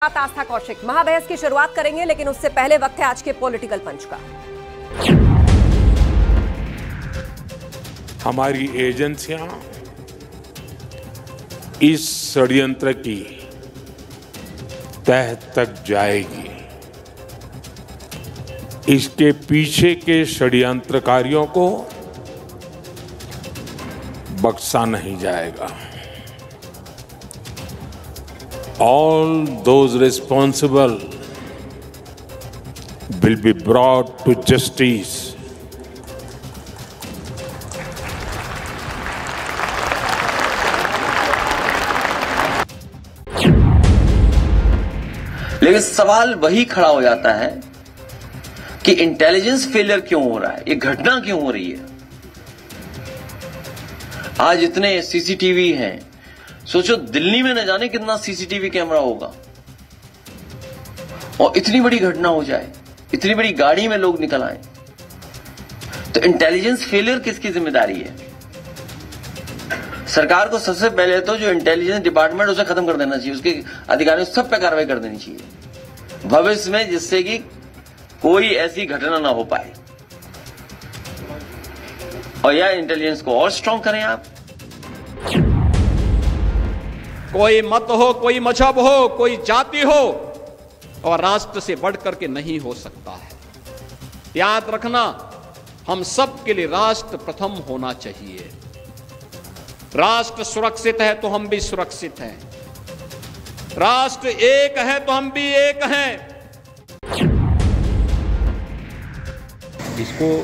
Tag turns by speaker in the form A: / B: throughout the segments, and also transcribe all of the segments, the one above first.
A: आस्था कौशिक महाबहस की शुरुआत करेंगे, लेकिन उससे पहले वक्त है आज के पॉलिटिकल पंच का।
B: हमारी एजेंसियां इस षड्यंत्र की तह तक जाएगी। इसके पीछे के षड्यंत्रकारियों को बख्शा नहीं जाएगा। All those responsible will be brought to justice.
C: लेकिन सवाल वही खड़ा हो जाता है कि इंटेलिजेंस फेलियर क्यों हो रहा है, ये घटना क्यों हो रही है। आज इतने सीसीटीवी हैं, सोचो दिल्ली में न जाने कितना सीसीटीवी कैमरा होगा और इतनी बड़ी घटना हो जाए, इतनी बड़ी गाड़ी में लोग निकल आए, तो इंटेलिजेंस फेलियर किसकी जिम्मेदारी है। सरकार को सबसे पहले तो जो इंटेलिजेंस डिपार्टमेंट उसे खत्म कर देना चाहिए, उसके अधिकारियों सब पे कार्रवाई कर देनी चाहिए भविष्य में, जिससे कि कोई ऐसी घटना ना हो पाए। और या इंटेलिजेंस को और स्ट्रांग करें आप।
D: कोई मत हो, कोई मजहब हो, कोई जाति हो, और राष्ट्र से बढ़कर के नहीं हो सकता है। याद रखना, हम सब के लिए राष्ट्र प्रथम होना चाहिए। राष्ट्र सुरक्षित है तो हम भी सुरक्षित हैं। राष्ट्र एक है तो हम भी एक हैं।
E: इसको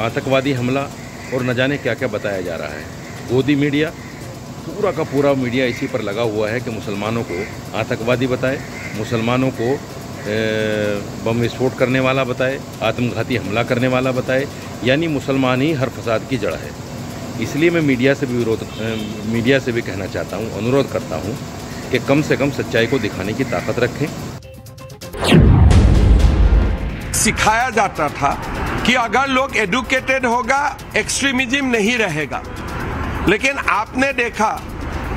E: आतंकवादी हमला और न जाने क्या क्या बताया जा रहा है। गोदी मीडिया, पूरा का पूरा मीडिया इसी पर लगा हुआ है कि मुसलमानों को आतंकवादी बताए, मुसलमानों को बम विस्फोट करने वाला बताए, आत्मघाती हमला करने वाला बताए, यानी मुसलमान ही हर फसाद की जड़ है। इसलिए मैं मीडिया से भी कहना चाहता हूँ, अनुरोध करता हूँ कि कम से कम सच्चाई को दिखाने की ताकत रखें।
F: सिखाया जाता था कि अगर लोग एडुकेटेड होगा एक्सट्रीमिज्म नहीं रहेगा, लेकिन आपने देखा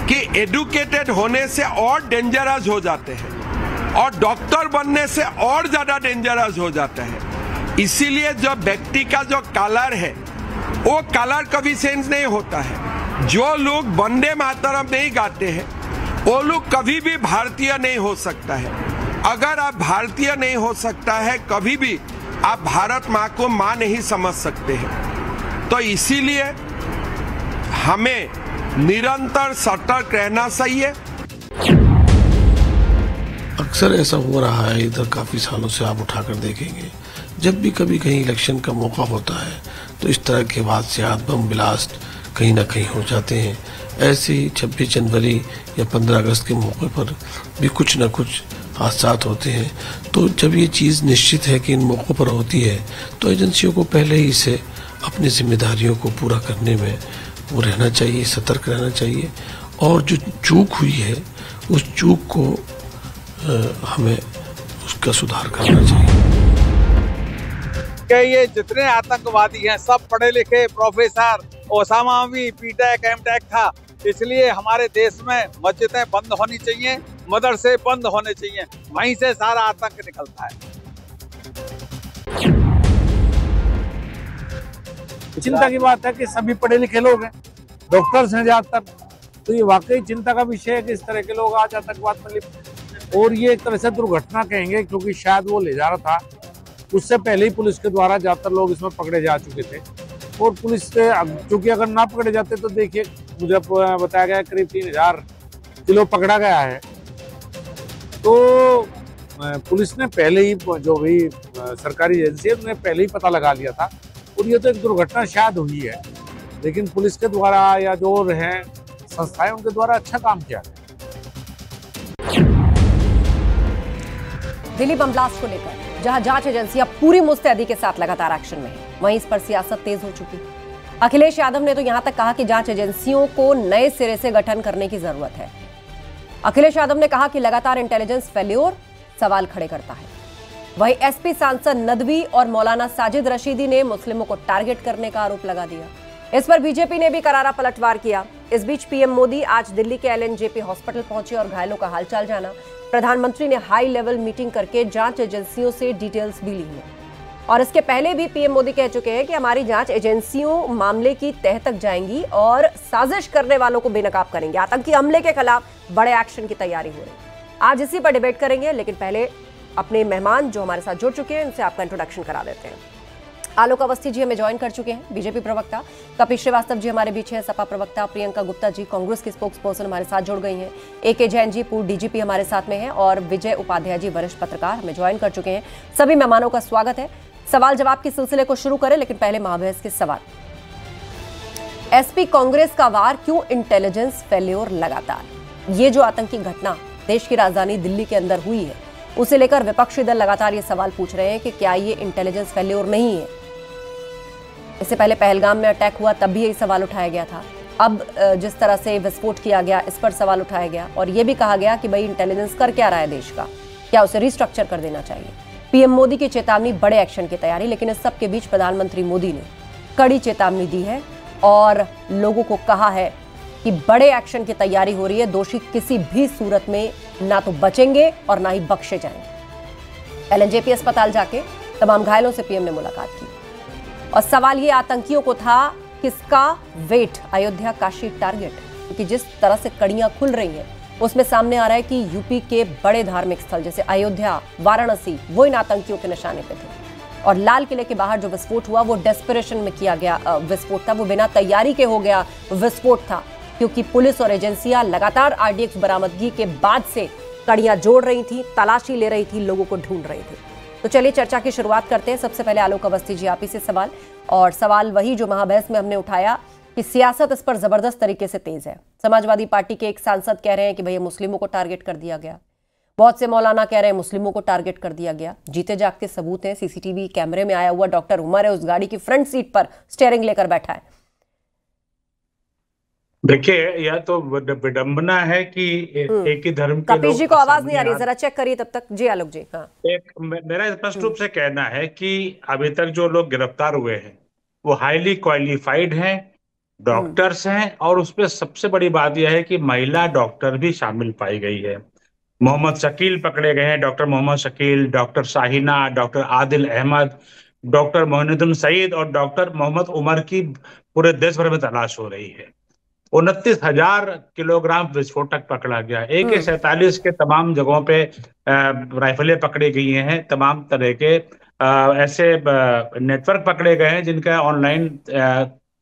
F: कि एडुकेटेड होने से और डेंजरस हो जाते हैं और डॉक्टर बनने से और ज्यादा डेंजरस हो जाता है। इसीलिए जो व्यक्ति का जो कलर है वो कलर कभी सेंस नहीं होता है। जो लोग वंदे मातरम नहीं गाते हैं वो लोग कभी भी भारतीय नहीं हो सकता है। अगर आप भारतीय नहीं हो सकता है, कभी भी आप भारत माँ को माँ नहीं समझ सकते हैं। तो इसीलिए हमें निरंतर सतर्क रहना चाहिए।
G: अक्सर ऐसा हो रहा है, इधर काफी सालों से आप उठाकर देखेंगे, जब भी कभी कहीं इलेक्शन का मौका होता है तो इस तरह के हादसात, बम ब्लास्ट कहीं ना कहीं हो जाते हैं। ऐसे ही 26 जनवरी या 15 अगस्त के मौके पर भी कुछ न कुछ हादसात होते हैं। तो जब ये चीज़ निश्चित है कि इन मौक़ों पर होती है तो एजेंसियों को पहले ही से अपनी जिम्मेदारियों को पूरा करने में वो रहना चाहिए, सतर्क रहना चाहिए। और जो चूक हुई है उस चूक को हमें उसका सुधार करना चाहिए।
H: ये जितने आतंकवादी हैं सब पढ़े लिखे प्रोफेसर, ओसामा भी बीटेक एमटेक था। इसलिए हमारे देश में मस्जिदें बंद होनी चाहिए, मदरसे बंद होने चाहिए, वहीं से सारा आतंक निकलता है।
I: चिंता की बात है कि सभी पढ़े लिखे लोग हैं, डॉक्टर्स हैं ज्यादातर, तो ये वाकई चिंता का विषय है कि इस तरह के लोग आज आतंकवाद में लिप्त। और ये एक तरह से दुर्घटना कहेंगे, क्योंकि शायद वो ले जा रहा था, उससे पहले ही पुलिस के द्वारा ज्यादातर लोग इसमें पकड़े जा चुके थे। और पुलिस से चूंकि अगर ना पकड़े जाते तो देखिए, मुझे बताया गया करीब 3000 किलो पकड़ा गया है। तो पुलिस ने पहले ही, जो भी सरकारी एजेंसी है, उन्होंने पहले ही पता लगा लिया था। और ये तो एक दुर्घटना शायद हुई है, लेकिन पुलिस के द्वारा या जो हैं संस्थाएं, उनके द्वारा अच्छा काम किया है।
A: दिल्ली बम ब्लास्ट को लेकर जहां जांच एजेंसियां पूरी मुस्तैदी के साथ लगातार एक्शन में है, वहीं इस पर सियासत तेज हो चुकी। अखिलेश यादव ने तो यहां तक कहा कि जांच एजेंसियों को नए सिरे से गठन करने की जरूरत है। अखिलेश यादव ने कहा कि लगातार इंटेलिजेंस फेल्योर सवाल खड़े करता है। वहीं एसपी सांसद नदवी और मौलाना साजिद रशीदी ने मुस्लिमों को टारगेट करने का आरोप लगा दिया। इस पर बीजेपी ने भी करारा पलटवार किया। इस बीच पीएम मोदी आज दिल्ली के एलएनजेपी हॉस्पिटल पहुंचे और घायलों का हालचाल जाना। प्रधानमंत्री ने हाई लेवल मीटिंग करके जांच एजेंसियों से डिटेल्स भी ली है और इसके पहले भी पीएम मोदी कह चुके हैं कि हमारी जांच एजेंसियों मामले की तह तक जाएंगी और साजिश करने वालों को बेनकाब करेंगे। आतंकी हमले के खिलाफ बड़े एक्शन की तैयारी हो रही है। आज इसी पर डिबेट करेंगे, लेकिन पहले अपने मेहमान जो हमारे साथ जुड़ चुके हैं उनसे आपका इंट्रोडक्शन करा देते हैं। आलोक अवस्थी जी हमें ज्वाइन कर चुके हैं, बीजेपी प्रवक्ता। कपिल श्रीवास्तव जी हमारे बीच हैं, सपा प्रवक्ता। प्रियंका गुप्ता जी कांग्रेस की स्पोक्स पर्सन हमारे साथ जुड़ गई हैं। AK जैन जी पूर्व डीजीपी हमारे साथ में हैं और विजय उपाध्याय जी वरिष्ठ पत्रकार हमें ज्वाइन कर चुके हैं। सभी मेहमानों का स्वागत है। सवाल जवाब के सिलसिले को शुरू करें, लेकिन पहले महाबहस के सवाल। एसपी कांग्रेस का वार, क्यों इंटेलिजेंस फेल्योर लगातार? ये जो आतंकी घटना देश की राजधानी दिल्ली के अंदर हुई है, उसे लेकर विपक्षी दल लगातार ये सवाल पूछ रहे हैं कि क्या ये इंटेलिजेंस फेल्योर नहीं है? इससे पहले पहलगाम में अटैक हुआ, तब भी यही सवाल उठाया गया था। अब जिस तरह से विस्फोट किया गया, इस पर सवाल उठाया गया और यह भी कहा गया कि भाई इंटेलिजेंस कर क्या रहा है देश का, क्या उसे रिस्ट्रक्चर कर देना चाहिए? पीएम मोदी की चेतावनी, बड़े एक्शन की तैयारी। लेकिन इस सब के बीच प्रधानमंत्री मोदी ने कड़ी चेतावनी दी है और लोगों को कहा है कि बड़े एक्शन की तैयारी हो रही है। दोषी किसी भी सूरत में ना तो बचेंगे और ना ही बख्शे जाएंगे। एलएनजेपी अस्पताल जाके तमाम घायलों से पीएम ने मुलाकात की और सवाल ये आतंकियों को था, किसका वेट? अयोध्या काशी टारगेट, क्योंकि जिस तरह से कड़ियां खुल रही हैं उसमें सामने आ रहा है कि यूपी के बड़े धार्मिक स्थल जैसे अयोध्या, वाराणसी, वो इन आतंकियों के निशाने पे थे। और लाल किले के बाहर जो विस्फोट हुआ वो डेस्परेशन में किया गया विस्फोट था, वो बिना तैयारी के हो गया विस्फोट था, क्योंकि पुलिस और एजेंसियां लगातार RDX बरामदगी के बाद से कड़ियां जोड़ रही थी, तलाशी ले रही थी, लोगों को ढूंढ रही थी। तो चलिए चर्चा की शुरुआत करते हैं। सबसे पहले आलोक अवस्थी जी, आप ही से सवाल, और सवाल वही जो महाबहस में हमने उठाया कि सियासत इस पर जबरदस्त तरीके से तेज है। समाजवादी पार्टी के एक सांसद कह रहे हैं कि भैया मुस्लिमों को टारगेट कर दिया गया। बहुत से मौलाना कह रहे हैं मुस्लिमों को टारगेट कर दिया गया। जीते जागते सबूत हैं, CCTV कैमरे में आया हुआ डॉक्टर उमर है उस गाड़ी की फ्रंट सीट पर स्टीयरिंग लेकर बैठा है।
J: देखिए, यह तो विडंबना है कि एक ही धर्म के
A: कपिल जी को आवाज नहीं आ रही, जरा चेक करिए तब तक। जी आलोक जी। हाँ,
J: मेरा स्पष्ट रूप से कहना है कि अभी तक जो लोग गिरफ्तार हुए हैं वो हाईली क्वालिफाइड हैं, डॉक्टर्स हैं, और उसमें सबसे बड़ी बात यह है कि महिला डॉक्टर भी शामिल पाई गई है। मोहम्मद शकील पकड़े गए हैं, doctor Mohammad Shakeel, doctor Shahina, doctor Adil Ahmed, doctor Mohinuddin Saeed और डॉक्टर मोहम्मद उमर की पूरे देश भर में तलाश हो रही है। 29,000 किलोग्राम विस्फोटक पकड़ा गया। AK-47 के तमाम जगहों पे राइफलें पकड़ी गई हैं। तमाम तरह के ऐसे नेटवर्क पकड़े गए हैं जिनका ऑनलाइन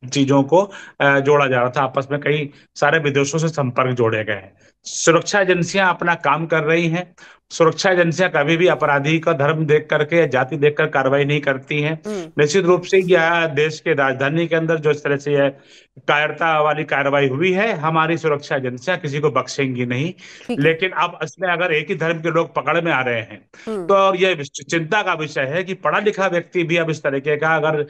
J: चीजों को जोड़ा जा रहा था आपस में। कई सारे विदेशों से संपर्क जोड़े गए हैं। सुरक्षा एजेंसियां अपना काम कर रही हैं। सुरक्षा एजेंसियां कभी भी अपराधी का धर्म देख करके या जाति देखकर कार्रवाई नहीं करती हैं। निश्चित रूप से यह देश के राजधानी के अंदर जो इस तरह से कायरता वाली कार्रवाई हुई है, हमारी सुरक्षा एजेंसियां किसी को बख्शेंगी नहीं। लेकिन अब इसमें अगर एक ही धर्म के लोग पकड़ में आ रहे हैं तो यह चिंता का विषय है कि पढ़ा लिखा व्यक्ति भी अब इस तरीके का अगर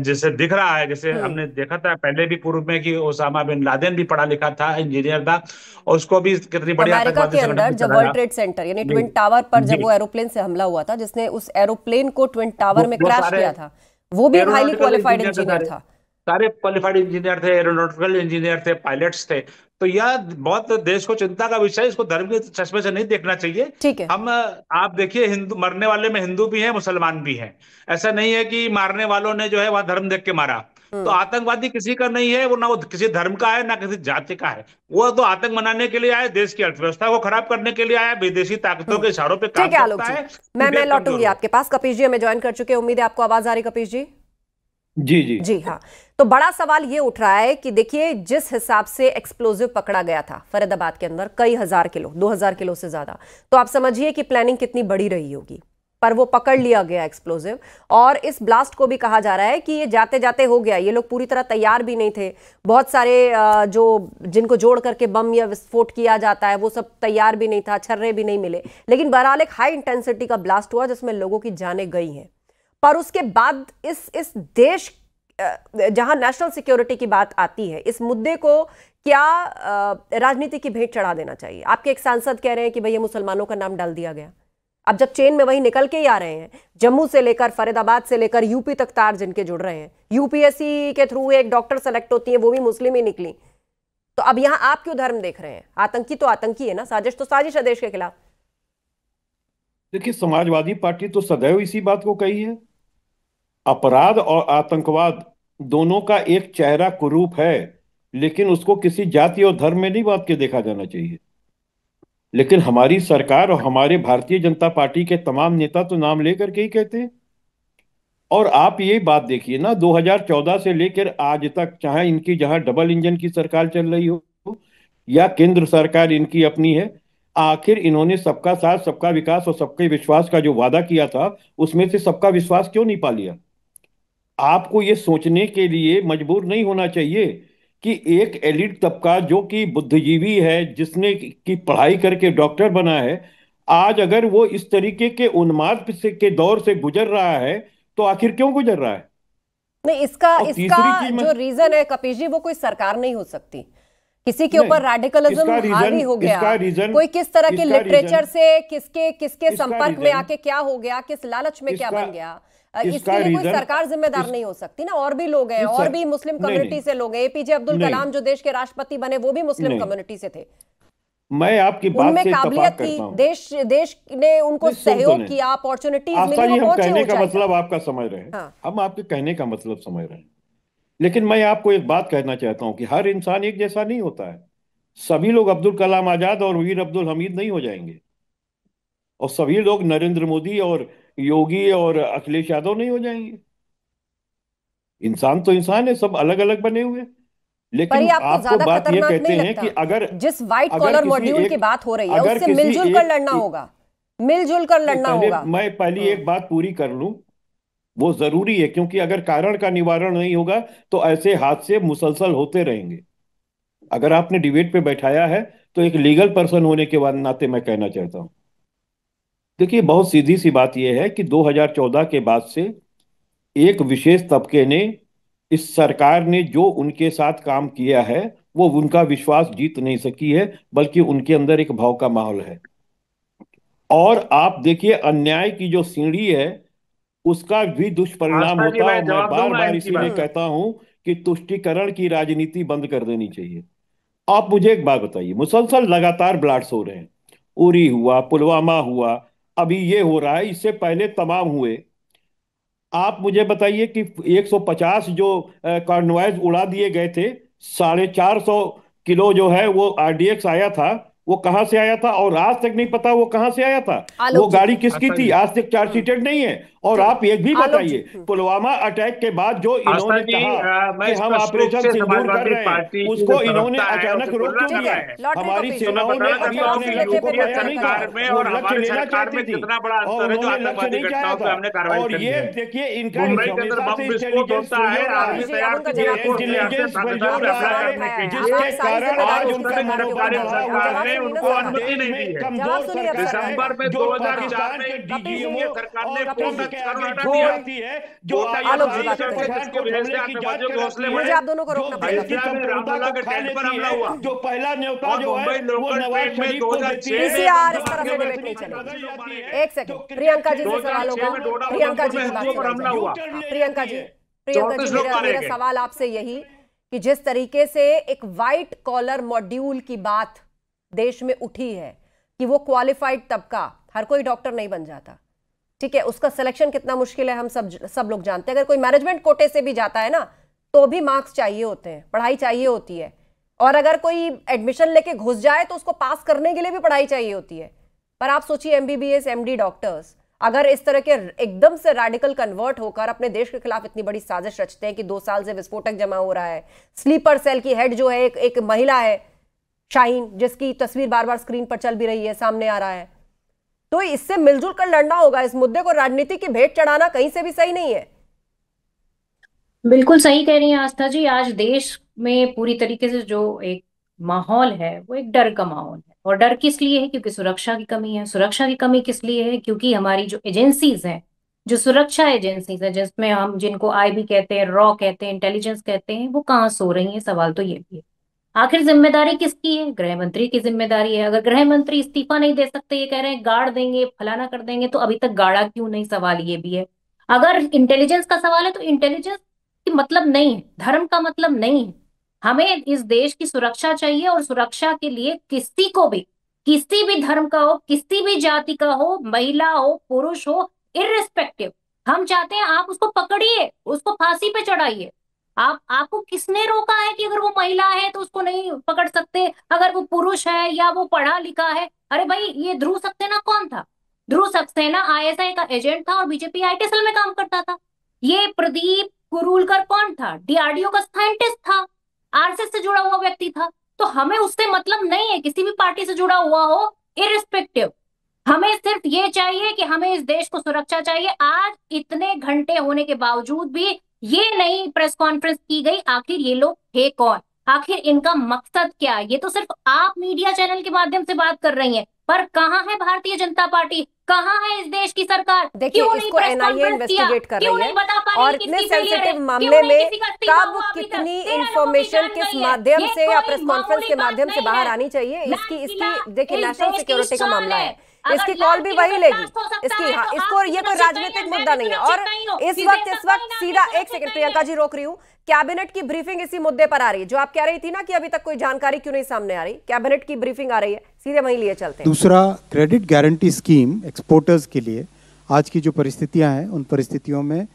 J: जैसे दिख रहा है, जैसे हमने देखा था पहले भी पूर्व में कि ओसामा बिन लादेन भी पढ़ा लिखा था, इंजीनियर था, और उसको भी कितनी बड़ी
A: अमेरिका के अंदर जब वर्ल्ड ट्रेड सेंटर यानी ट्विन टावर पर जब वो एरोप्लेन से हमला हुआ था, जिसने उस एरोप्लेन को ट्विन टावर में क्रैश किया था, वो भी हाईली क्वालिफाइड इंजीनियर था।
J: सारे क्वालिफाइड इंजीनियर थे, एरोनॉटिकल इंजीनियर थे, पायलट्स थे। तो यह बहुत देश को चिंता का विषय है। इसको धर्म के चश्मे से नहीं देखना चाहिए।
A: ठीक है।
J: हम आप देखिए, हिंदू मरने वाले में हिंदू भी हैं, मुसलमान भी हैं। ऐसा नहीं है कि मारने वालों ने जो है वह धर्म देख के मारा। तो आतंकवादी किसी का नहीं है, वो ना वो किसी धर्म का है ना किसी जाति का है। वो तो आतंक मनाने के लिए आया, देश की अर्थव्यवस्था को खराब करने के लिए आया, विदेशी ताकतों के इशारों पे काम करता है।
A: मैं लौटूंगी आपके पास। कपिल जी हमें ज्वाइन कर चुके हैं, उम्मीद है आपको आवाज आ रही। कपिल जी।
K: जी जी
A: जी हाँ, तो बड़ा सवाल ये उठ रहा है कि देखिए जिस हिसाब से एक्सप्लोजिव पकड़ा गया था फरीदाबाद के अंदर, कई हजार किलो, 2000 किलो से ज्यादा, तो आप समझिए कि प्लानिंग कितनी बड़ी रही होगी। पर वो पकड़ लिया गया एक्सप्लोजिव, और इस ब्लास्ट को भी कहा जा रहा है कि ये जाते जाते हो गया। ये लोग पूरी तरह तैयार भी नहीं थे। बहुत सारे जो जिनको जोड़ करके बम या विस्फोट किया जाता है वो सब तैयार भी नहीं था, छर्रे भी नहीं मिले। लेकिन बहरहाल एक हाई इंटेंसिटी का ब्लास्ट हुआ जिसमें लोगों की जानें गई हैं। पर उसके बाद इस देश जहां नेशनल सिक्योरिटी की बात आती है, इस मुद्दे को क्या राजनीति की भेंट चढ़ा देना चाहिए? आपके एक सांसद कह रहे हैं कि भैया मुसलमानों का नाम डाल दिया गया। अब जब चेन में वही निकल के ही आ रहे हैं, जम्मू से लेकर फरीदाबाद से लेकर यूपी तक तार जिनके जुड़ रहे हैं, यूपीएससी के थ्रू एक डॉक्टर सेलेक्ट होती है, वो भी मुस्लिम ही निकली। तो अब यहां आप क्यों धर्म देख रहे हैं? आतंकी तो आतंकी है ना, साजिश तो साजिश है देश के खिलाफ।
K: देखिए, समाजवादी पार्टी तो सदैव इसी बात को कही है, अपराध और आतंकवाद दोनों का एक चेहरा कुरूप है, लेकिन उसको किसी जाति और धर्म में नहीं बांध के देखा जाना चाहिए। लेकिन हमारी सरकार और हमारे भारतीय जनता पार्टी के तमाम नेता तो नाम लेकर के ही कहते हैं। और आप ये बात देखिए ना, 2014 से लेकर आज तक, चाहे इनकी जहां डबल इंजन की सरकार चल रही हो या केंद्र सरकार इनकी अपनी है, आखिर इन्होंने सबका साथ, सबका विकास और सबके विश्वास का जो वादा किया था, उसमें से सबका विश्वास क्यों नहीं पा लिया? आपको ये सोचने के लिए मजबूर नहीं होना चाहिए कि एक एलिट तबका जो कि बुद्धिजीवी है, जिसने की पढ़ाई करके डॉक्टर बना है, आज अगर वो इस तरीके के उन्माद के दौर से गुजर रहा है, तो आखिर क्यों गुजर रहा है?
A: नहीं, इसका जो रीजन है कपीश जी, वो कोई सरकार नहीं हो सकती। किसी के ऊपर रेडिकलिज्म हावी हो गया, कोई किस तरह के लिटरेचर से किसके संपर्क में आके क्या हो गया, किस लालच में क्या बन गया, इसके लिए कोई सरकार जिम्मेदार नहीं हो सकती ना। और भी लोग हैं, और भी मुस्लिम कम्युनिटी से लोग हैं। एपीजे अब्दुल कलाम जो देश के राष्ट्रपति बने, वो भी मुस्लिम कम्युनिटी से थे।
K: मैं आपकी बात
A: उनमें
K: से
A: काबिलियत थी, देश ने उनको सहयोग किया, अपॉर्चुनिटीज मिली, वो पहुंचे
K: कहने का मतलब आपका समझ रहे हैं। हाँ। हम आपके कहने का मतलब समझ रहे हैं, लेकिन मैं आपको एक बात कहना चाहता हूं कि हर इंसान एक जैसा नहीं होता है। सभी लोग अब्दुल कलाम आजाद और वीर अब्दुल हमीद नहीं हो जाएंगे, और सभी लोग नरेंद्र मोदी और योगी और अखिलेश यादव नहीं हो जाएंगे। इंसान तो इंसान है, सब अलग अलग बने हुए। लेकिन आपको बात ये कहते हैं कि अगर
A: जिस व्हाइट कॉलर मॉड्यूल की बात हो रही है, उससे मिलजुल कर लड़ना होगा, मिलजुल कर लड़ना होगा।
K: मैं पहली एक बात पूरी कर लूं, वो जरूरी है, क्योंकि अगर कारण का निवारण नहीं होगा तो ऐसे हादसे मुसलसल होते रहेंगे। अगर आपने डिबेट पे बैठाया है तो एक लीगल पर्सन होने के नाते मैं कहना चाहता हूं, देखिए, बहुत सीधी सी बात यह है कि 2014 के बाद से एक विशेष तबके ने, इस सरकार ने जो उनके साथ काम किया है, वो उनका विश्वास जीत नहीं सकी है, बल्कि उनके अंदर एक भाव का माहौल है। और आप देखिए, अन्याय की जो सीढ़ी है, उसका भी दुष्परिणाम होता है। मैं बार बार इसीलिए कहता हूं कि तुष्टीकरण की राजनीति बंद कर देनी चाहिए। आप मुझे एक बात बताइए, मुसलसल लगातार ब्लास्ट हो रहे हैं, उरी हुआ, पुलवामा हुआ, अभी ये हो रहा है, इससे पहले तमाम हुए। आप मुझे बताइए कि 150 जो कॉन्वॉयज उड़ा दिए गए थे, 450 किलो जो है वो आरडीएक्स आया था, वो कहां से आया था? और आज तक नहीं पता वो कहां से आया था, वो गाड़ी किसकी थी, आज तक चार्जशीटेड नहीं है। और आप एक भी बताइए, पुलवामा अटैक के बाद जो इन्होंने कहा कि हम ऑपरेशन सिंदूर कर रहे हैं, उसको इन्होंने अचानक रोक क्यों दिया है? हमारी सेनाओं ने अभी अपने लक्ष्य को पाया नहीं था, वो लक्ष्य लेना चाहती थी और उन्होंने लक्ष्य नहीं चाहा था। और ये देखिए, इनका जिसके कारण आज उनका
J: उनको अनुमति नहीं दी है। दिसंबर में 2004 में डीजीएमओ सरकार ने
A: मुझे आप दोनों को रोकना पड़ेगा।
K: जो पहला न्योता जो है वो नवाज शरीफ को देती है।
A: पीसीआर इस तरह से डिबेट नहीं चलेगी। एक सेकंड, प्रियंका जी से सवाल होगा। प्रियंका जी मेरा सवाल आपसे यही कि जिस तरीके से एक व्हाइट कॉलर मॉड्यूल की बात देश में उठी है कि वो क्वालिफाइड तबका, हर कोई डॉक्टर नहीं बन जाता, ठीक है, उसका सिलेक्शन कितना मुश्किल है हम सब लोग जानते हैं। अगर कोई मैनेजमेंट कोटे से भी जाता है ना, तो भी मार्क्स चाहिए होते हैं, पढ़ाई चाहिए होती है। और अगर कोई एडमिशन लेके घुस जाए तो उसको पास करने के लिए भी पढ़ाई चाहिए होती है। पर आप सोचिए, एमबीबीएस एमडी डॉक्टर्स अगर इस तरह के एकदम से रैडिकल कन्वर्ट होकर अपने देश के खिलाफ इतनी बड़ी साजिश रचते हैं कि 2 साल से विस्फोटक जमा हो रहा है, स्लीपर सेल की हेड जो है एक महिला है, शाहीन, जिसकी तस्वीर बार बार स्क्रीन पर चल भी रही है, सामने आ रहा है, तो इससे मिलजुल कर लड़ना होगा। इस मुद्दे को राजनीति की भेंट चढ़ाना कहीं से भी सही नहीं है।
L: बिल्कुल सही कह रही हैं आस्था जी। आज देश में पूरी तरीके से जो एक माहौल है वो एक डर का माहौल है। और डर किस लिए है? क्योंकि सुरक्षा की कमी है। सुरक्षा की कमी किस लिए है? क्योंकि हमारी जो एजेंसीज हैं, जो सुरक्षा एजेंसीज हैं, जिसमें हम जिनको आईबी कहते हैं, रॉ कहते हैं, इंटेलिजेंस कहते हैं, वो कहाँ सो रही हैं? सवाल तो ये भी है। आखिर जिम्मेदारी किसकी है? गृह मंत्री की जिम्मेदारी है। अगर गृह मंत्री इस्तीफा नहीं दे सकते, ये कह रहे हैं गाड़ देंगे, फलाना कर देंगे, तो अभी तक गाड़ा क्यों नहीं, सवाल ये भी है। अगर इंटेलिजेंस का सवाल है तो इंटेलिजेंस की मतलब नहीं है, धर्म का मतलब नहीं है। हमें इस देश की सुरक्षा चाहिए, और सुरक्षा के लिए किसी भी धर्म का हो, किसी भी जाति का हो, महिला हो, पुरुष हो, इररिस्पेक्टिव, हम चाहते हैं आप उसको पकड़िए, उसको फांसी पे चढ़ाइए। आपको किसने रोका है कि अगर वो महिला है तो उसको नहीं पकड़ सकते, अगर वो पुरुष है या वो पढ़ा लिखा है? अरे भाई, ये ध्रुव सक्सेना कौन था? ध्रुव सक्सेना आईएसआई का एजेंट था और बीजेपी आईटी सेल में काम करता था। ये प्रदीप कुरूलकर कौन था? डीआरडीओ का साइंटिस्ट था, आरएसएस से जुड़ा हुआ व्यक्ति था। तो हमें उससे मतलब नहीं है, किसी भी पार्टी से जुड़ा हुआ हो, इररिस्पेक्टिव। हमें सिर्फ ये चाहिए कि हमें इस देश को सुरक्षा चाहिए। आज इतने घंटे होने के बावजूद भी ये नहीं प्रेस कॉन्फ्रेंस की गई, आखिर ये लोग थे कौन, आखिर इनका मकसद क्या है? ये तो सिर्फ आप मीडिया चैनल के माध्यम से बात कर रही हैं, पर कहाँ है भारतीय जनता पार्टी, कहाँ है इस देश की सरकार?
A: देखिए,
L: क्यों नहीं
A: इसको
L: प्रेस
A: एनआईए
L: कॉन्फ्रेंस किया?
A: इन्वेस्टिगेट कर
L: क्यों
A: रही
L: नहीं बता पा
A: है,
L: रही
A: और
L: कि
A: इतने
L: किसकी फेलियर है?
A: सेंसिटिव
L: क्यों
A: मामले
L: नहीं
A: में
L: किसी का इस्तीफा
A: कब
L: हुआ अभी तक?
A: कितनी
L: 13 लोगों की
A: इंफॉर्मेशन
L: जान
A: किस
L: गई है।
A: माध्यम
L: ये
A: से या
L: कोई
A: प्रेस कॉन्फ्रेंस
L: मामूली
A: के
L: बात
A: माध्यम से
L: नहीं
A: बाहर
L: है।
A: आनी चाहिए,
L: लाल
A: इसकी
L: किला
A: देखिए
L: इस
A: नेशनल
L: देश की
A: सिक्योरिटी का
L: शान
A: मामला
L: है।
A: है,
L: अगर
A: इसकी
L: लाल
A: कॉल भी
L: किले
A: वही
L: पे
A: लेगी।
L: ब्लास्ट हो सकता
A: इसकी
L: है
A: हाँ,
L: तो
A: इसको
L: आप
A: ये कोई
L: सुरक्षित
A: राजनीतिक
L: नहीं है,
A: मुद्दा
L: मैं भी
A: नहीं है।
L: सुरक्षित
A: और
L: नहीं हूँ,
A: इस
L: इस
A: वक्त
L: देश का कोई नागरिक
A: सीधा एक
L: सुरक्षित
A: सेकंड
L: नहीं
A: प्रियंका
L: है।
A: जी रोक रही हूँ, कैबिनेट की ब्रीफिंग इसी मुद्दे पर आ रही है, जो आप कह रही थी ना कि अभी तक कोई जानकारी क्यों नहीं सामने आ रही, कैबिनेट की ब्रीफिंग आ रही है, सीधे वहीं लिए चलते हैं।
M: दूसरा, क्रेडिट गारंटी स्कीम एक्सपोर्टर्स के लिए आज की जो परिस्थितियां हैं, उन परिस्थितियों में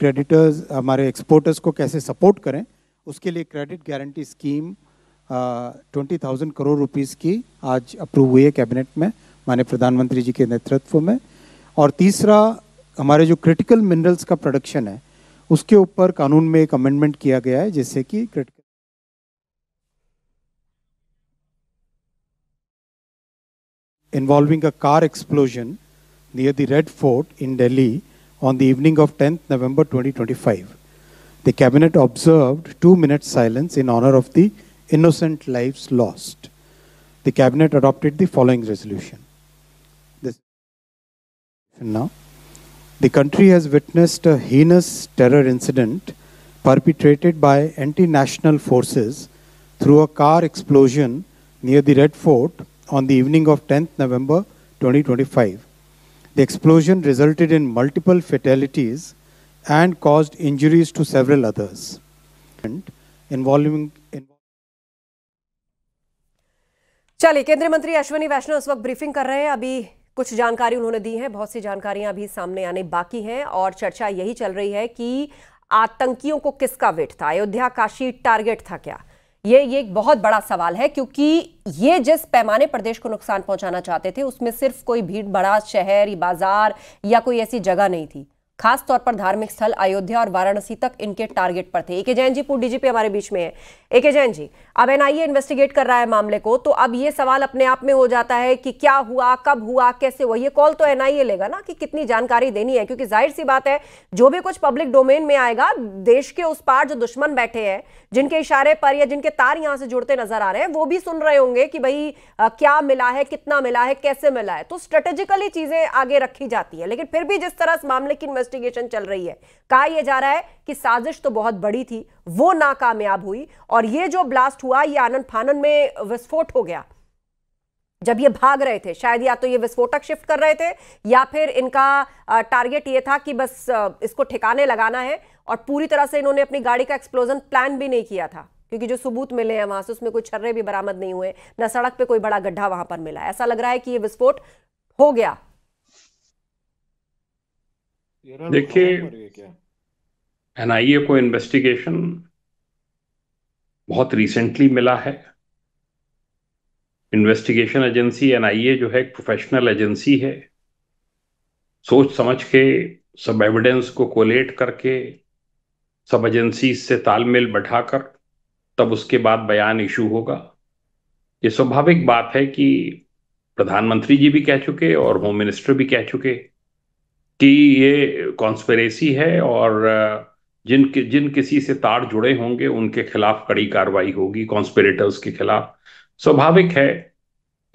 M: क्रेडिटर्स हमारे एक्सपोर्टर्स को कैसे सपोर्ट करें, उसके लिए credit guarantee scheme 20,000 crore rupees की आज अप्रूव हुई है कैबिनेट में माननीय प्रधानमंत्री जी के नेतृत्व में। और तीसरा, हमारे जो क्रिटिकल मिनरल्स का प्रोडक्शन है उसके ऊपर कानून में एक अमेंडमेंट किया गया है, जिससे कि involving a car explosion near the Red Fort in Delhi on the evening of 10th November 2025. The cabinet observed 2 minutes silence in honor of the innocent lives lost. The cabinet adopted the following resolution. Now, the country has witnessed a heinous terror incident perpetrated by anti-national forces through a car explosion near the Red Fort on the evening of 10th November 2025. The explosion resulted in multiple fatalities and caused injuries to several others.
A: चलिए, केंद्रीय मंत्री अश्विनी वैष्णव इस वक्त briefing कर रहे हैं। अभी कुछ जानकारी उन्होंने दी है, बहुत सी जानकारियां अभी सामने आने बाकी हैं, और चर्चा यही चल रही है कि आतंकियों को किसका वेट था, अयोध्या काशी टारगेट था क्या? ये एक बहुत बड़ा सवाल है, क्योंकि ये जिस पैमाने पर देश को नुकसान पहुंचाना चाहते थे, उसमें सिर्फ कोई भीड़ बड़ा शहर, बाजार या कोई ऐसी जगह नहीं थी। खास तौर पर धार्मिक स्थल अयोध्या और वाराणसी तक इनके टारगेट पर थे। एके जैन जी, पूर्व डीजीपी हमारे बीच में है। एके जैन जी, अब एनआईए इन्वेस्टिगेट कर रहा है मामले को, तो अब ये सवाल अपने आप में हो जाता है कि क्या हुआ, कब हुआ, कैसे हुआ। ये कॉल तो एनआईए लेगा ना कि कितनी जानकारी देनी है, क्योंकि जाहिर सी बात है जो भी कुछ पब्लिक डोमेन में आएगा, देश के उस पार जो दुश्मन बैठे हैं, जिनके इशारे पर या जिनके तार यहां से जुड़ते नजर आ रहे हैं, वो भी सुन रहे होंगे कि भाई क्या मिला है, कितना मिला है, कैसे मिला है। तो स्ट्रेटेजिकली चीजें आगे रखी जाती है, लेकिन फिर भी जिस तरह इस मामले की इन्वेस्टिगेशन चल रही है, कहा यह जा रहा है कि साजिश तो बहुत बड़ी थी, वो नाकामयाब हुई, और ये जो ब्लास्ट हुआ ये आनन फानन में विस्फोट हो गया। जब ये भाग रहे थे, शायद या तो ये विस्फोटक शिफ्ट कर रहे थे, या फिर इनका टारगेट ये था कि बस इसको ठिकाने लगाना है, और पूरी तरह से इन्होंने अपनी गाड़ी का एक्सप्लोजन प्लान भी नहीं किया था, क्योंकि जो सबूत मिले हैं वहां से उसमें कोई छर्रे भी बरामद नहीं हुए, न सड़क पे कोई बड़ा गड्ढा वहां पर मिला। ऐसा लग रहा है कि ये विस्फोट हो गया।
D: देखिए, एनआईए को इन्वेस्टिगेशन बहुत रिसेंटली मिला है। इन्वेस्टिगेशन एजेंसी एनआईए जो है एक प्रोफेशनल एजेंसी है। सोच समझ के सब एविडेंस को कोलेट करके, सब एजेंसी से तालमेल बैठाकर तब उसके बाद बयान इशू होगा। ये स्वाभाविक बात है कि प्रधानमंत्री जी भी कह चुके और होम मिनिस्टर भी कह चुके कि ये कॉन्स्पिरेसी है, और जिन किसी से तार जुड़े होंगे उनके खिलाफ कड़ी कार्रवाई होगी, कॉन्स्पिरेटर्स के खिलाफ। स्वाभाविक है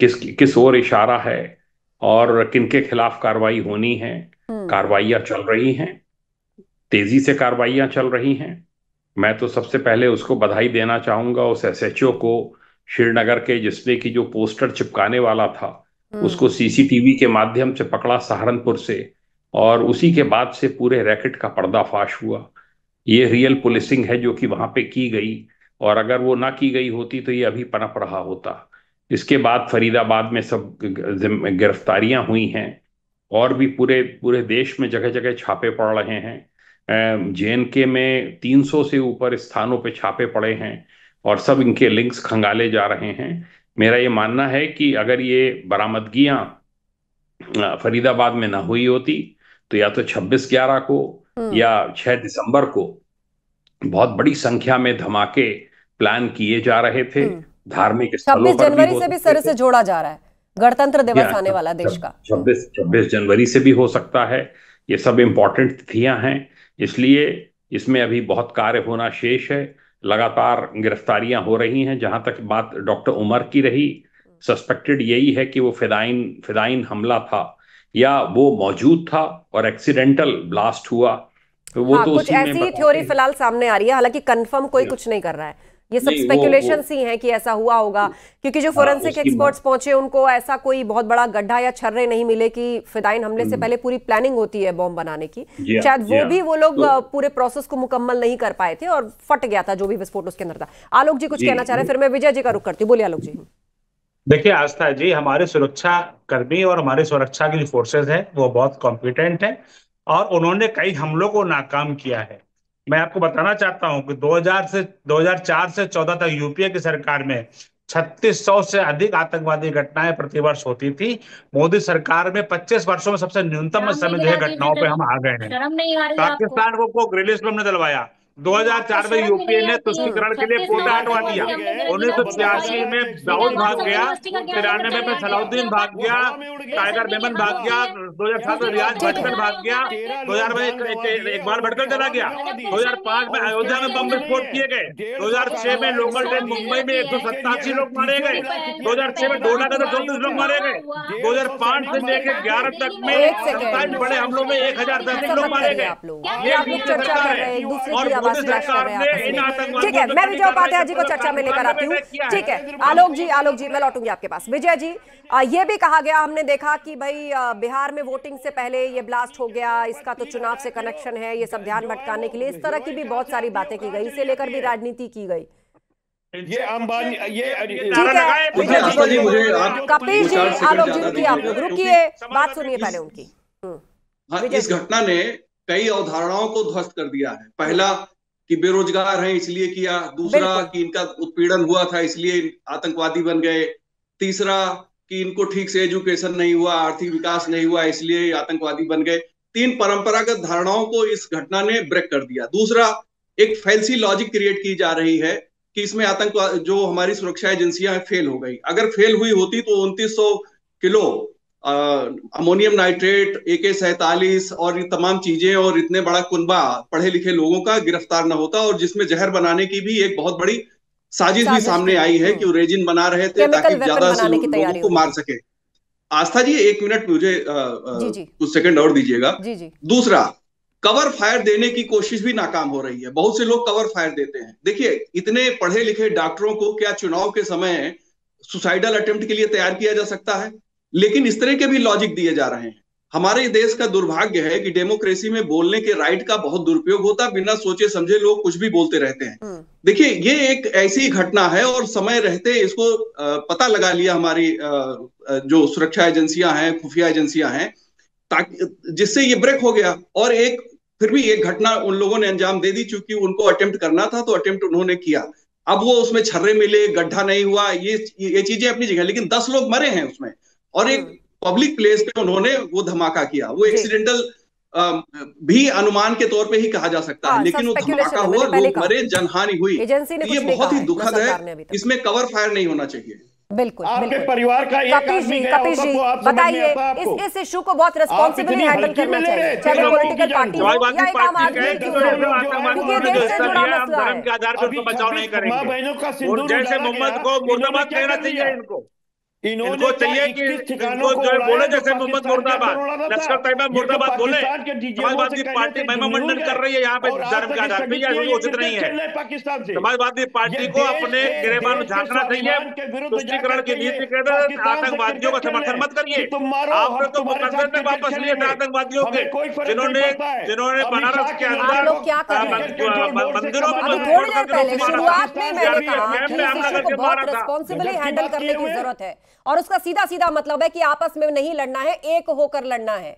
D: किस ओर इशारा है और किनके खिलाफ कार्रवाई होनी है। कार्रवाइयां चल रही हैं, तेजी से कार्रवाइयां चल रही हैं।
E: मैं तो सबसे पहले उसको बधाई देना चाहूंगा, उस एसएचओ को श्रीनगर के, जिसने की जो पोस्टर चिपकाने वाला था उसको सीसीटीवी के माध्यम से पकड़ा सहारनपुर से, और उसी के बाद से पूरे रैकेट का पर्दाफाश हुआ। ये रियल पुलिसिंग है जो कि वहां पे की गई, और अगर वो ना की गई होती तो ये अभी पनप रहा होता। इसके बाद फरीदाबाद में सब गिरफ्तारियां हुई हैं, और भी पूरे पूरे देश में जगह जगह छापे पड़ रहे हैं। जेएनके में 300 से ऊपर स्थानों पे छापे पड़े हैं, और सब इनके लिंक्स खंगाले जा रहे हैं। मेरा ये मानना है कि अगर ये बरामदगियां फरीदाबाद में ना हुई होती तो या तो 26/11 को या 6 दिसंबर को बहुत बड़ी संख्या में धमाके प्लान किए जा रहे थे। धार्मिक स्थलों
A: 26 जनवरी से भी सर से जोड़ा जा रहा है, गणतंत्र दिवस आने वाला देश का
E: 26 जनवरी से भी हो सकता है। ये सब इम्पोर्टेंट तिथियां हैं, इसलिए इसमें अभी बहुत कार्य होना शेष है। लगातार गिरफ्तारियां हो रही हैं। जहां तक बात डॉक्टर उमर की रही, सस्पेक्टेड यही है कि वो फिदाइन हमला था या वो मौजूद था और एक्सीडेंटल ब्लास्ट हुआ, तो वो तो
A: कुछ ऐसी थ्योरी फिलहाल सामने आ रही है, हालांकि कंफर्म कोई कुछ नहीं कर रहा है। ये सब स्पेकुलेशंस ही हैं कि ऐसा हुआ होगा, क्योंकि जो फोरेंसिक एक्सपर्ट्स पहुंचे उनको ऐसा कोई बहुत बड़ा गड्ढा या छर्रे नहीं मिले कि फिदाइन हमले से पहले पूरी प्लानिंग होती है बॉम्ब बनाने की। शायद वो लोग पूरे प्रोसेस को मुकम्मल नहीं कर पाए थे और फट गया था जो भी विस्फोट उसके अंदर था। आलोक जी कुछ कहना चाह रहे हैं, फिर मैं विजय जी का रुख करती हूँ। बोलिए आलोक जी।
J: देखिए आस्था जी, हमारे सुरक्षा कर्मी और हमारे सुरक्षा की जो फोर्सेज है वो बहुत कॉम्पिटेंट है, और उन्होंने कई हमलों को नाकाम किया है। मैं आपको बताना चाहता हूं कि 2004 से 14 तक यूपीए की सरकार में 3600 से अधिक आतंकवादी घटनाएं प्रतिवर्ष होती थी। मोदी सरकार में 25 वर्षों में सबसे न्यूनतम समय जो है घटनाओं पे हम आ गए हैं। पाकिस्तान को ग्रे लिस्ट में हमने दिलवाया। 2004 में यूपीए ने तुष्टीकरण के लिए कोटा हटवा दिया। 1986 में दाऊद भाग गया, 93 में सलाउद्दीन भाग गया, टाइगर मेमन भाग गया, 2007 में रियाज भटकल भाग गया, 2000 में इकबाल भटकल चला गया, 2005 में अयोध्या में बम विस्फोट किए गए, 2006 में लोकल ट्रेन मुंबई में 187 लोग मारे गए, 2006 में डोडा के 34 लोग मारे गए, 2005 से लेकर 11 तक में 27 बड़े हमलों में 1030 लोग मारे गए। ये सरकार है। और
A: ठीक है, मैं विजय उपाध्याय जी को चर्चा में लेकर आती हूँ। ठीक है आलोक जी मैं लौटूंगी आपके पास। विजय जी, ये भी कहा गया, हमने देखा कि भाई बिहार में वोटिंग से पहले ये ब्लास्ट हो गया, इसका तो चुनाव से कनेक्शन है, ये सब ध्यान भटकाने के लिए, इस तरह की भी बहुत सारी बातें की गई, इसे लेकर भी राजनीति की गई।
K: ये अंबानी
A: कपिल जी, आलोक जी रुकिए, आप लोग रुकिए, बात सुनिए पहले उनकी।
N: इस घटना ने कई अवधारणाओं को ध्वस्त कर दिया है। पहला कि बेरोजगार हैं इसलिए किया, दूसरा कि इनका उत्पीड़न हुआ था इसलिए आतंकवादी बन गए, तीसरा कि इनको ठीक से एजुकेशन नहीं हुआ, आर्थिक विकास नहीं हुआ इसलिए आतंकवादी बन गए। 3 परंपरागत धारणाओं को इस घटना ने ब्रेक कर दिया। दूसरा, एक फैंसी लॉजिक क्रिएट की जा रही है कि इसमें आतंकवाद जो हमारी सुरक्षा एजेंसियां फेल हो गई। अगर फेल हुई होती तो 2900 किलो अमोनियम नाइट्रेट, AK-47 और ये तमाम चीजें और इतने बड़ा कुनबा पढ़े लिखे लोगों का गिरफ्तार न होता, और जिसमें जहर बनाने की भी एक बहुत बड़ी साजिश भी सामने आई है कि वो रेजिन बना रहे थे ताकि ज्यादा से लोगों को मार सके। आस्था जी 1 मिनट मुझे कुछ सेकंड और दीजिएगा। दूसरा, कवर फायर देने की कोशिश भी नाकाम हो रही है। बहुत से लोग कवर फायर देते हैं। देखिए, इतने पढ़े लिखे डॉक्टरों को क्या चुनाव के समय सुसाइडल अटेम्प्ट के लिए तैयार किया जा सकता है? लेकिन इस तरह के भी लॉजिक दिए जा रहे हैं। हमारे देश का दुर्भाग्य है कि डेमोक्रेसी में बोलने के राइट का बहुत दुरुपयोग होता है। बिना सोचे समझे लोग कुछ भी बोलते रहते हैं। देखिए, ये एक ऐसी घटना है और समय रहते इसको पता लगा लिया हमारी जो सुरक्षा एजेंसियां हैं, खुफिया एजेंसियां हैं, ताकि जिससे ये ब्रेक हो गया। और फिर भी एक घटना उन लोगों ने अंजाम दे दी। चूंकि उनको अटेम्प्ट करना था तो अटेम्प्ट उन्होंने किया। अब वो उसमें छर्रे मिले, गड्ढा नहीं हुआ, ये चीजें अपनी जगह, लेकिन 10 लोग मरे हैं उसमें, और एक पब्लिक प्लेस पे उन्होंने वो धमाका किया। वो एक्सीडेंटल भी अनुमान के तौर पे ही कहा जा सकता है, लेकिन वो धमाका हुआ, लोग मरे, जनहानि हुई। ये बहुत ही दुखद है। इसमें कवर फायर नहीं होना चाहिए।
A: बिल्कुल,
K: आपके परिवार का एक आदमी गया हो सबको आप
A: बताइए, इस इशू को बहुत रिस्पांसिबली हैंडल करना चाहिए, चाहे पॉलिटिकल पार्टी हो या एक आम आदमी क्यों हो, क्योंकि देश से जुड़ा मसला है।
J: के आधार पर बचाव नहीं करेंगे। जैसे मोहम्मद को मुर्दाबाद कहना चाहिए इनको। इनको चाहिए कि इनको जो है बोले जैसे मोहम्मद मुर्दाबाद, लश्कर तैयबा मुर्दाबाद बोले। समाजवादी पार्टी महिमा मंडन कर रही है यहाँ पे धर्म के आधार पर, यह उचित नहीं है। समाजवादी पार्टी को अपने गिरेबान झांकना चाहिए। तुष्टीकरण की नीति के तहत आतंकवादियों का समर्थन मत करिए। आपने तो मुकदमे में वापस लिए थे आतंकवादियों के, जिन्होंने बनारस के अंदर मंदिरों में
A: शुरुआत में मैंने कहा कि इस को बहुत रिस्पॉन्सिबली हैंडल करने की जरूरत है, और उसका सीधा सीधा मतलब है कि आपस में नहीं लड़ना है, एक होकर लड़ना है।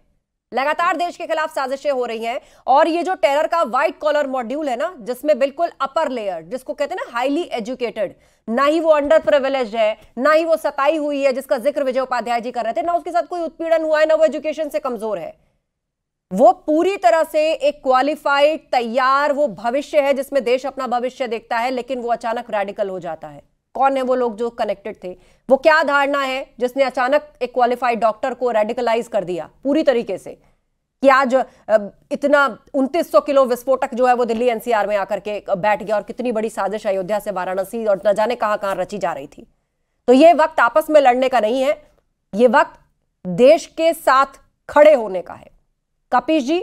A: लगातार देश के खिलाफ साजिशें हो रही हैं, और ये जो टेरर का व्हाइट कॉलर मॉड्यूल है ना, जिसमें बिल्कुल अपर लेयर, जिसको कहते हैं ना हाईली एजुकेटेड, ना ही वो अंडर प्रिविलेज्ड है, ना ही वो सताई हुई है जिसका जिक्र विजय उपाध्याय जी कर रहे थे, ना उसके साथ कोई उत्पीड़न हुआ है, ना वो एजुकेशन से कमजोर है। वो पूरी तरह से एक क्वालिफाइड तैयार वो भविष्य है जिसमें देश अपना भविष्य देखता है, लेकिन वो अचानक रेडिकल हो जाता है। कौन है वो लोग जो कनेक्टेड थे? वो क्या धारणा है जिसने अचानक एक क्वालिफाइड डॉक्टर को रेडिकलाइज कर दिया पूरी तरीके से, कि आज इतना 2900 किलो विस्फोटक जो है वो दिल्ली एनसीआर में आकर के बैठ गया, और कितनी बड़ी साजिश अयोध्या से वाराणसी और न जाने कहां कहां रची जा रही थी। तो ये वक्त आपस में लड़ने का नहीं है, ये वक्त देश के साथ खड़े होने का है। कपीश जी,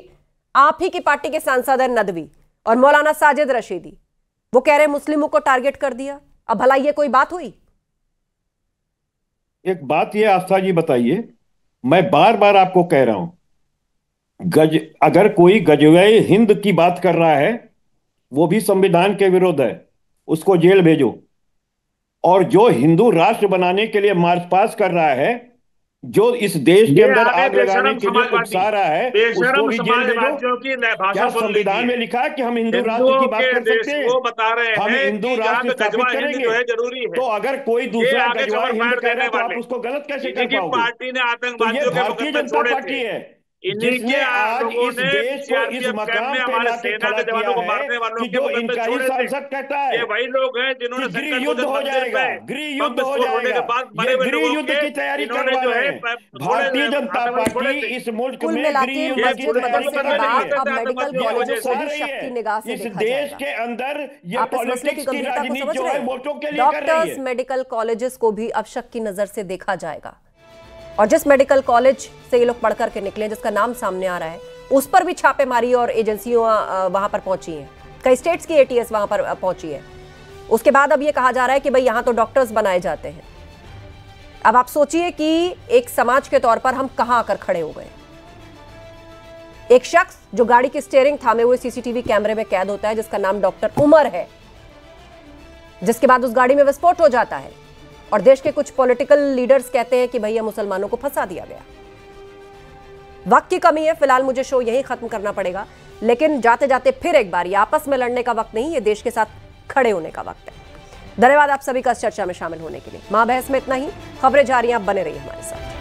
A: आप ही की पार्टी के सांसद हैं नदवी और मौलाना साजिद रशीदी, वो कह रहे मुस्लिमों को टारगेट कर दिया। अब भला ये कोई बात हुई?
K: एक बात ये आस्था जी बताइए, मैं बार बार आपको कह रहा हूं, अगर कोई गजवे हिंद की बात कर रहा है वो भी संविधान के विरुद्ध है, उसको जेल भेजो। और जो हिंदू राष्ट्र बनाने के लिए मार्च पास कर रहा है, जो इस देश के अंदर आग लगाने के लिए उकसा रहा है, उसको भी जेल भेजो। क्या संविधान में लिखा है कि हम हिंदू राष्ट्र की बात कर सकते हैं?
J: वो बता रहे हैं,
K: हम हिंदू राष्ट्र स्थापित करेंगे
J: जरूरी है।
K: तो अगर कोई दूसरा गजवा हिंद कह रहा है तो आप उसको गलत कैसे कर पाओगे?
J: पार्टी ने आतंकवादियों
K: के भारतीय जनता पार्टी है जिसने आज इस देश को इस मकाम पे लाके खड़ा किया है कि जो इनका ही सांसद कहता है,
J: ये वही लोग हैं जिन्होंने
K: गृह युद्ध हो जाएगा, गृह युद्ध हो जाएगा, ये गृह युद्ध की तैयारी करवा रहे हैं। भारतीय जनता पार्टी इस मुल्क में गृह युद्ध की तैयारी कर रही है। इस देश के अंदर ये पॉलिटिक्स की राजनीति जो है वोटों के लिए कर रही है।
A: डॉक्टर्स मेडिकल कॉलेजेस को भी अब शक की नजर से देखा जाएगा, और जिस मेडिकल कॉलेज से ये लोग पढ़ करके निकले, जिसका नाम सामने आ रहा है, उस पर भी छापेमारी और एजेंसियों वहां पर पहुंची हैं। कई स्टेट्स की एटीएस वहां पर पहुंची है। उसके बाद अब ये कहा जा रहा है कि भाई यहां तो डॉक्टर्स बनाए जाते हैं। अब आप सोचिए कि एक समाज के तौर पर हम कहां आकर खड़े हो गए। एक शख्स जो गाड़ी की स्टीयरिंग थामे हुए सीसीटीवी कैमरे में कैद होता है, जिसका नाम डॉक्टर उमर है, जिसके बाद उस गाड़ी में विस्फोट हो जाता है, और देश के कुछ पॉलिटिकल लीडर्स कहते हैं कि भैया मुसलमानों को फंसा दिया गया। वक्त की कमी है, फिलहाल मुझे शो यहीं खत्म करना पड़ेगा, लेकिन जाते जाते फिर एक बार, ये आपस में लड़ने का वक्त नहीं, ये देश के साथ खड़े होने का वक्त है। धन्यवाद आप सभी का इस चर्चा में शामिल होने के लिए। मां बहस में इतना ही। खबरें जारी हैं, आप बने रहिए हमारे साथ।